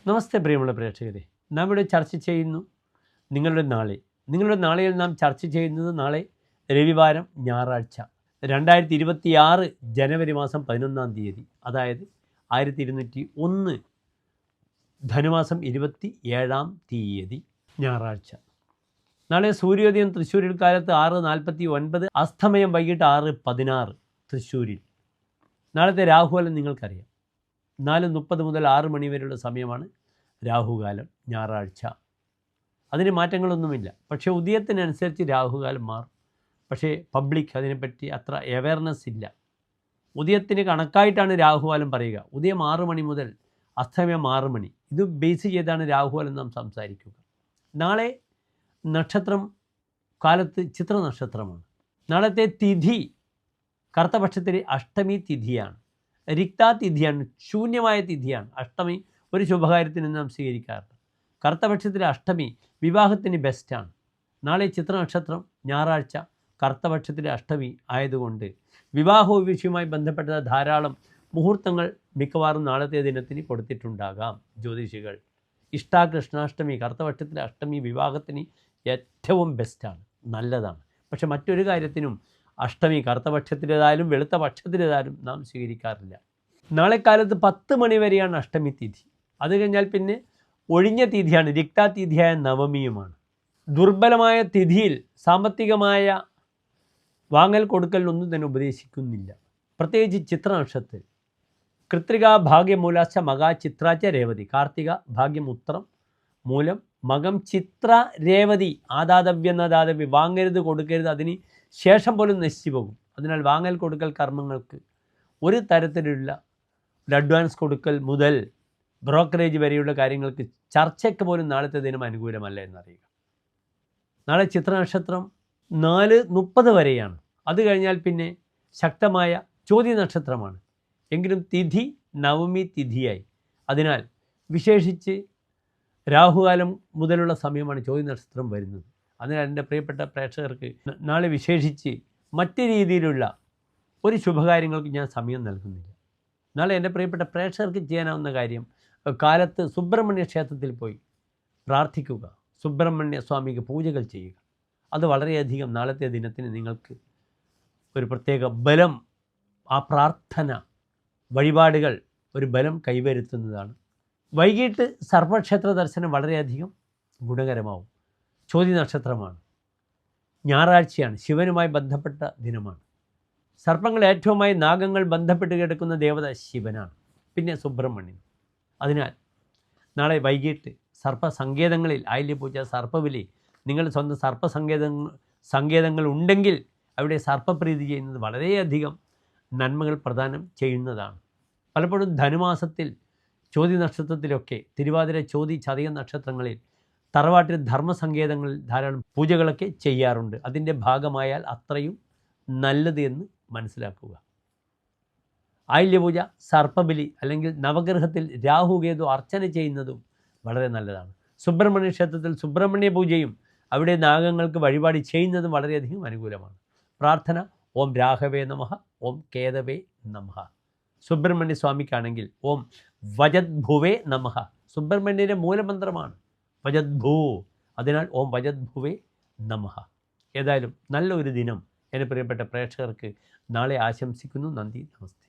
നമസ്തേ പ്രിയമുള്ള പ്രേക്ഷകരെ, നാം ഇവിടെ ചർച്ച ചെയ്യുന്നു നിങ്ങളുടെ നാളെയിൽ നാം ചർച്ച ചെയ്യുന്നത് നാളെ രവിവാരം ഞായറാഴ്ച 2026 ജനുവരി മാസം 11-ാം തീയതി, അതായത് 1201 ധനുമാസം 27-ാം തീയതി ഞായറാഴ്ച. നാളെ സൂര്യോദയം തൃശ്ശൂരിൽ കാലത്ത് 6:49, അസ്തമയം വൈകിട്ട് 6:16 തൃശ്ശൂരിൽ. നാളത്തെ രാഹുകാലം നിങ്ങൾക്കറിയാം, 4:30 മുതൽ 6 മണി വരെയുള്ള സമയമാണ് രാഹുകാലം ഞായറാഴ്ച. അതിന് മാറ്റങ്ങളൊന്നുമില്ല. പക്ഷേ ഉദയത്തിനനുസരിച്ച് രാഹുകാലം മാറും. പക്ഷേ പബ്ലിക് അതിനെപ്പറ്റി അത്ര അവയർനെസ് ഇല്ല. ഉദയത്തിന് കണക്കായിട്ടാണ് രാഹുകാലം പറയുക. ഉദയം 6 മണി മുതൽ അസ്തമയം 6 മണി. ഇത് ബേസ് ചെയ്താണ് രാഹുകാലം നാം സംസാരിക്കുക. നാളെ നക്ഷത്രം കാലത്ത് ചിത്ര നക്ഷത്രമാണ്. നാളത്തെ തിഥി കറുത്തപക്ഷത്തിലെ അഷ്ടമി തിഥിയാണ്. റിക്താ തിഥിയാണ്, ശൂന്യമായ തിഥിയാണ്. അഷ്ടമി ഒരു ശുഭകാര്യത്തിന് നാം സ്വീകരിക്കാറുണ്ട്. കറുത്തപക്ഷത്തിലെ അഷ്ടമി വിവാഹത്തിന് ബെസ്റ്റാണ്. നാളെ ചിത്ര നക്ഷത്രം ഞായറാഴ്ച കറുത്തപക്ഷത്തിലെ അഷ്ടമി ആയതുകൊണ്ട് വിവാഹ വിഷയവുമായി ബന്ധപ്പെട്ട ധാരാളം മുഹൂർത്തങ്ങൾ മിക്കവാറും നാളത്തെ ദിനത്തിന് കൊടുത്തിട്ടുണ്ടാകാം ജ്യോതിഷികൾ. ഇഷ്ടാകൃഷ്ണാഷ്ടമി കറുത്തപക്ഷത്തിലെ അഷ്ടമി വിവാഹത്തിന് ഏറ്റവും ബെസ്റ്റാണ്, നല്ലതാണ്. പക്ഷെ മറ്റൊരു കാര്യത്തിനും അഷ്ടമി കറുത്തപക്ഷത്തിലേതായാലും വെളുത്ത പക്ഷത്തിലേതായാലും നാം സ്വീകരിക്കാറില്ല. നാളെ കാലത്ത് 10 മണി വരെയാണ് അഷ്ടമി തിഥി. അത് കഴിഞ്ഞാൽ പിന്നെ ഒഴിഞ്ഞ തിഥിയാണ്, റിക്താ തിഥിയായ നവമിയുമാണ്. ദുർബലമായ തിഥിയിൽ സാമ്പത്തികമായ വാങ്ങൽ കൊടുക്കലിനൊന്നും തന്നെ ഉപദേശിക്കുന്നില്ല. പ്രത്യേകിച്ച് ചിത്ര നക്ഷത്രത്തിൽ കൃത്രിക ഭാഗ്യമൂലാച്ച മക ചിത്രാച്ച രേവതി, കാർത്തിക ഭാഗ്യം ഉത്രം മൂലം മകം ചിത്ര രേവതി. ആദാതവ്യ വാങ്ങരുത്, കൊടുക്കരുത്, അതിന് ശേഷം പോലും നശിച്ചു പോകും. അതിനാൽ വാങ്ങൽ കൊടുക്കൽ കർമ്മങ്ങൾക്ക് ഒരു തരത്തിലുള്ള അഡ്വാൻസ് കൊടുക്കൽ മുതൽ ബ്രോക്കറേജ് വരെയുള്ള കാര്യങ്ങൾക്ക് ചർച്ചയ്ക്ക് പോലും നാളത്തെ ദിനം അനുകൂലമല്ല എന്നറിയുക. നാളെ ചിത്ര നക്ഷത്രം 4:30 വരെയാണ്. അത് കഴിഞ്ഞാൽ പിന്നെ ശക്തമായ ചോതി നക്ഷത്രമാണ്. എങ്കിലും തിഥി നവമി തിഥിയായി. അതിനാൽ വിശേഷിച്ച് രാഹുകാലം മുതലുള്ള സമയമാണ് ചോതി നക്ഷത്രം വരുന്നത്. അതിനാൽ എൻ്റെ പ്രിയപ്പെട്ട പ്രേക്ഷകർക്ക് നാളെ വിശേഷിച്ച് മറ്റ് രീതിയിലുള്ള ഒരു ശുഭകാര്യങ്ങൾക്ക് ഞാൻ സമയം നൽകുന്നില്ല. നാളെ എൻ്റെ പ്രിയപ്പെട്ട പ്രേക്ഷകർക്ക് ചെയ്യാനാവുന്ന കാര്യം, കാലത്ത് സുബ്രഹ്മണ്യ ക്ഷേത്രത്തിൽ പോയി പ്രാർത്ഥിക്കുക, സുബ്രഹ്മണ്യ സ്വാമിക്ക് പൂജകൾ ചെയ്യുക. അത് വളരെയധികം നാളത്തെ ദിനത്തിന് നിങ്ങൾക്ക് ഒരു പ്രത്യേക ബലം, ആ പ്രാർത്ഥന വഴിപാടുകൾ ഒരു ബലം കൈവരുത്തുന്നതാണ്. വൈകിട്ട് സർപ്പക്ഷേത്ര ദർശനം വളരെയധികം ഗുണകരമാവും. ചോതി നക്ഷത്രമാണ്, ഞായറാഴ്ചയാണ്, ശിവനുമായി ബന്ധപ്പെട്ട ദിനമാണ്. സർപ്പങ്ങൾ ഏറ്റവുമായി നാഗങ്ങൾ ബന്ധപ്പെട്ട് കിടക്കുന്ന ദേവത ശിവനാണ്, പിന്നെ സുബ്രഹ്മണ്യൻ. അതിനാൽ നാളെ വൈകിട്ട് സർപ്പസങ്കേതങ്ങളിൽ ആയില്യപൂജ, സർപ്പബലി, നിങ്ങൾ സ്വന്തം സങ്കേതങ്ങൾ ഉണ്ടെങ്കിൽ അവിടെ സർപ്പപ്രീതി ചെയ്യുന്നത് വളരെയധികം നന്മകൾ പ്രദാനം ചെയ്യുന്നതാണ്. പലപ്പോഴും ധനുമാസത്തിൽ ചോതി നക്ഷത്രത്തിലൊക്കെ തിരുവാതിര, ചോതി, ചതയ നക്ഷത്രങ്ങളിൽ തറവാട്ടിൽ ധർമ്മസങ്കേതങ്ങളിൽ ധാരാളം പൂജകളൊക്കെ ചെയ്യാറുണ്ട്. അതിൻ്റെ ഭാഗമായാൽ അത്രയും നല്ലത് എന്ന് മനസ്സിലാക്കുക. ആയില്യപൂജ, സർപ്പബലി അല്ലെങ്കിൽ നവഗ്രഹത്തിൽ രാഹുകേതു അർച്ചന ചെയ്യുന്നതും വളരെ നല്ലതാണ്. സുബ്രഹ്മണ്യ ക്ഷേത്രത്തിൽ സുബ്രഹ്മണ്യ പൂജയും അവിടെ നാഗങ്ങൾക്ക് വഴിപാട് ചെയ്യുന്നതും വളരെയധികം അനുകൂലമാണ്. പ്രാർത്ഥന: ഓം രാഘവേ നമഃ, ഓം കേതവേ നമഃ. സുബ്രഹ്മണ്യ സ്വാമിക്കാണെങ്കിൽ ഓം വജദ്ഭുവേ നമഃ. സുബ്രഹ്മണ്യൻ്റെ മൂലമന്ത്രമാണ് വജദ്ഭൂ. അതിനാൽ ഓം വജദ്ഭുവേ നമഃ. ഏതായാലും നല്ലൊരു ദിനം എൻ്റെ പ്രിയപ്പെട്ട പ്രേക്ഷകർക്ക് നാളെ ആശംസിക്കുന്നു. നന്ദി, നമസ്തേ.